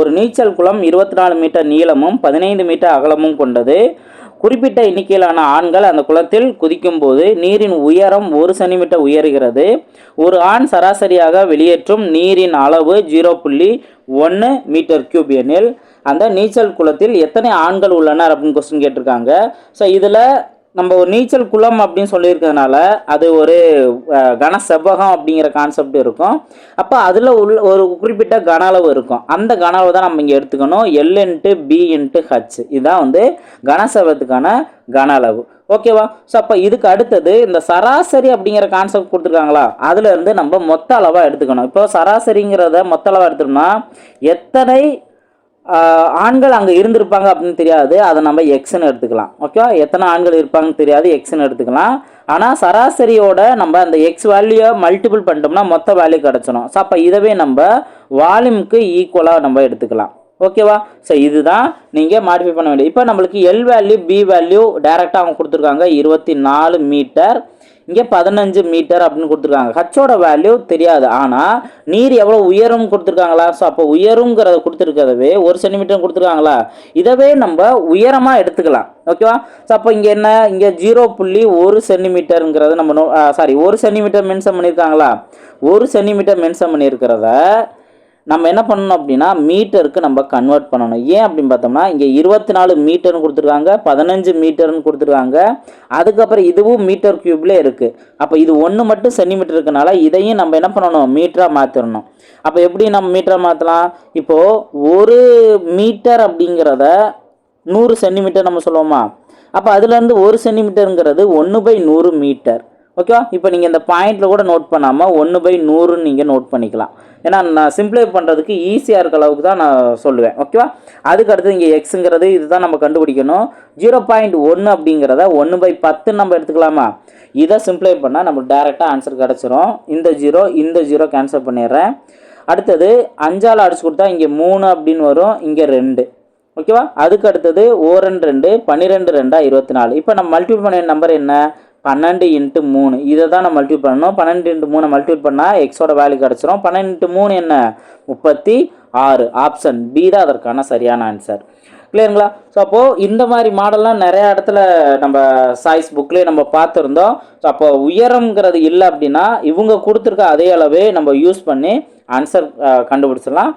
ஒரு நீச்சல் குளம் 24 மீட்டர் நீளமும் 15 மீட்டர் அகலமும் கொண்டது. குறிப்பிட்ட எண்ணிக்கையிலான ஆண்கள் அந்த குளத்தில் குதிக்கும் போது நீரின் உயரம் 1 சென்டிமீட்டர் உயர்கிறது. ஒரு ஆண் சராசரியாக வெளியேற்றும் நீரின் அளவு 0.1 மீட்டர் கியூப் எனில் அந்த நீச்சல் குளத்தில் எத்தனை ஆண்கள் உள்ளனர் அப்படின்னு கொஸ்டின் கேட்டிருக்காங்க. ஸோ இதில் நம்ம ஒரு நீச்சல் குளம் அப்படின்னு சொல்லியிருக்கிறதுனால அது ஒரு கன செவ்வகம் அப்படிங்கிற கான்செப்ட் இருக்கும். அப்போ அதில் ஒரு குறிப்பிட்ட கன அளவு இருக்கும். அந்த கன அளவு தான் நம்ம இங்கே எடுத்துக்கணும். L/B/H இதுதான் வந்து கனசெவ்வகத்துக்கான கன அளவு. ஓகேவா? ஸோ அப்போ இதுக்கு அடுத்தது இந்த சராசரி அப்படிங்கிற கான்செப்ட் கொடுத்துருக்காங்களா, அதில் இருந்து நம்ம மொத்த அளவாக எடுத்துக்கணும். இப்போ சராசரிங்கிறத மொத்த அளவாக எடுத்துட்டோம்னா எத்தனை ஆண்கள் அங்கே இருந்திருப்பாங்க அப்படின்னு தெரியாது, அதை நம்ம எக்ஸ்ன்னு எடுத்துக்கலாம். ஓகேவா? எத்தனை ஆண்கள் இருப்பாங்கன்னு தெரியாது, எக்ஸ்ன்னு எடுத்துக்கலாம். ஆனால் சராசரியோட நம்ம அந்த எக்ஸ் வேல்யூவை மல்டிபிள் பண்ணிட்டோம்னா மொத்த வேல்யூ கிடச்சிடும். ஸோ அப்போ இதவே நம்ம வால்யூமுக்கு ஈக்குவலாக நம்ம எடுத்துக்கலாம். ஓகேவா? ஸோ இதுதான் நீங்கள் மாடிஃபை பண்ண வேண்டியது. இப்போ நம்மளுக்கு எல் வேல்யூ பி வேல்யூ டைரெக்டாக அவங்க கொடுத்துருக்காங்க 24 மீட்டர், இங்கே 15 மீட்டர் அப்படின்னு கொடுத்துருக்காங்க. ஹச்சோட வேல்யூ தெரியாது, ஆனால் நீர் எவ்வளோ உயரும் கொடுத்துருக்காங்களா. ஸோ அப்போ உயருங்கிறத கொடுத்துருக்கிறதவே 1 சென்டிமீட்டர் கொடுத்துருக்காங்களா, இதவே நம்ம உயரமாக எடுத்துக்கலாம். ஓகேவா? ஸோ அப்போ இங்கே என்ன, இங்கே 0.1 சென்டிமீட்டருங்கிறது நம்ம 1 சென்டிமீட்டர் மென்ஷன் பண்ணியிருக்காங்களா. 1 சென்டிமீட்டர் மென்ஷன் பண்ணியிருக்கிறத நம்ம என்ன பண்ணணும் அப்படின்னா மீட்டருக்கு நம்ம கன்வெர்ட் பண்ணணும். ஏன் அப்படின்னு பார்த்தோம்னா இங்கே 24 மீட்டர்னு கொடுத்துருக்காங்க, 15 மீட்டர்னு கொடுத்துருக்காங்க, அதுக்கப்புறம் இதுவும் மீட்டர் கியூப்ல இருக்குது. அப்போ இது ஒன்று மட்டும் சென்டிமீட்டர் இருக்கனால இதையும் நம்ம என்ன பண்ணணும், மீட்டராக மாற்றிடணும். அப்போ எப்படி நம்ம மீட்டராக மாற்றலாம், இப்போது 1 மீட்டர் அப்படிங்கிறத 100 சென்டிமீட்டர் நம்ம சொல்லுவோமா. அப்போ அதுலேருந்து 1 சென்டிமீட்டருங்கிறது 1/100 மீட்டர். ஓகேவா? இப்போ நீங்கள் இந்த பாயிண்டில் கூட நோட் பண்ணாமல் 1/100 நீங்கள் நோட் பண்ணிக்கலாம். ஏன்னா நான் சிம்பிளை பண்ணுறதுக்கு ஈஸியாக இருக்க அளவுக்கு தான் நான் சொல்லுவேன். ஓகேவா? அதுக்கு அடுத்து இங்கே எக்ஸுங்கிறது இதுதான் நம்ம கண்டுபிடிக்கணும். 0.1 அப்படிங்கிறத 1/10 நம்ம எடுத்துக்கலாமா. இதை சிம்பிளை பண்ணால் நம்மளுக்கு டேரெக்டாக ஆன்சர் கிடச்சிரும். இந்த 0 கேன்சல் பண்ணிடுறேன். அடுத்தது 5ஆல் அடிச்சு கொடுத்தா இங்கே 3 அப்படின்னு வரும், இங்கே 2. ஓகேவா? அதுக்கு அடுத்தது 2 12 2 24. இப்போ நம்ம மல்டிபிள் பண்ண நம்பர் என்ன, 12 × 3. இதை தான் நம்ம மல்டிபிள் பண்ணணும். 12 × 3 மல்டிபிள் பண்ணால் எக்ஸோட வேல்யூ கிடச்சிரும். 12 × 3 என்ன, 36. ஆப்ஷன் பி தான் அதற்கான சரியான ஆன்சர். கிளியருங்களா? ஸோ அப்போது இந்த மாதிரி மாடல்லாம் நிறையா இடத்துல நம்ம சாய்ஸ் புக்லேயே நம்ம பார்த்துருந்தோம். ஸோ அப்போ உயரம்ங்கிறது இல்லை அப்படின்னா இவங்க கொடுத்துருக்க அதே அளவே நம்ம யூஸ் பண்ணி ஆன்சர் கண்டுபிடிச்சிடலாம்.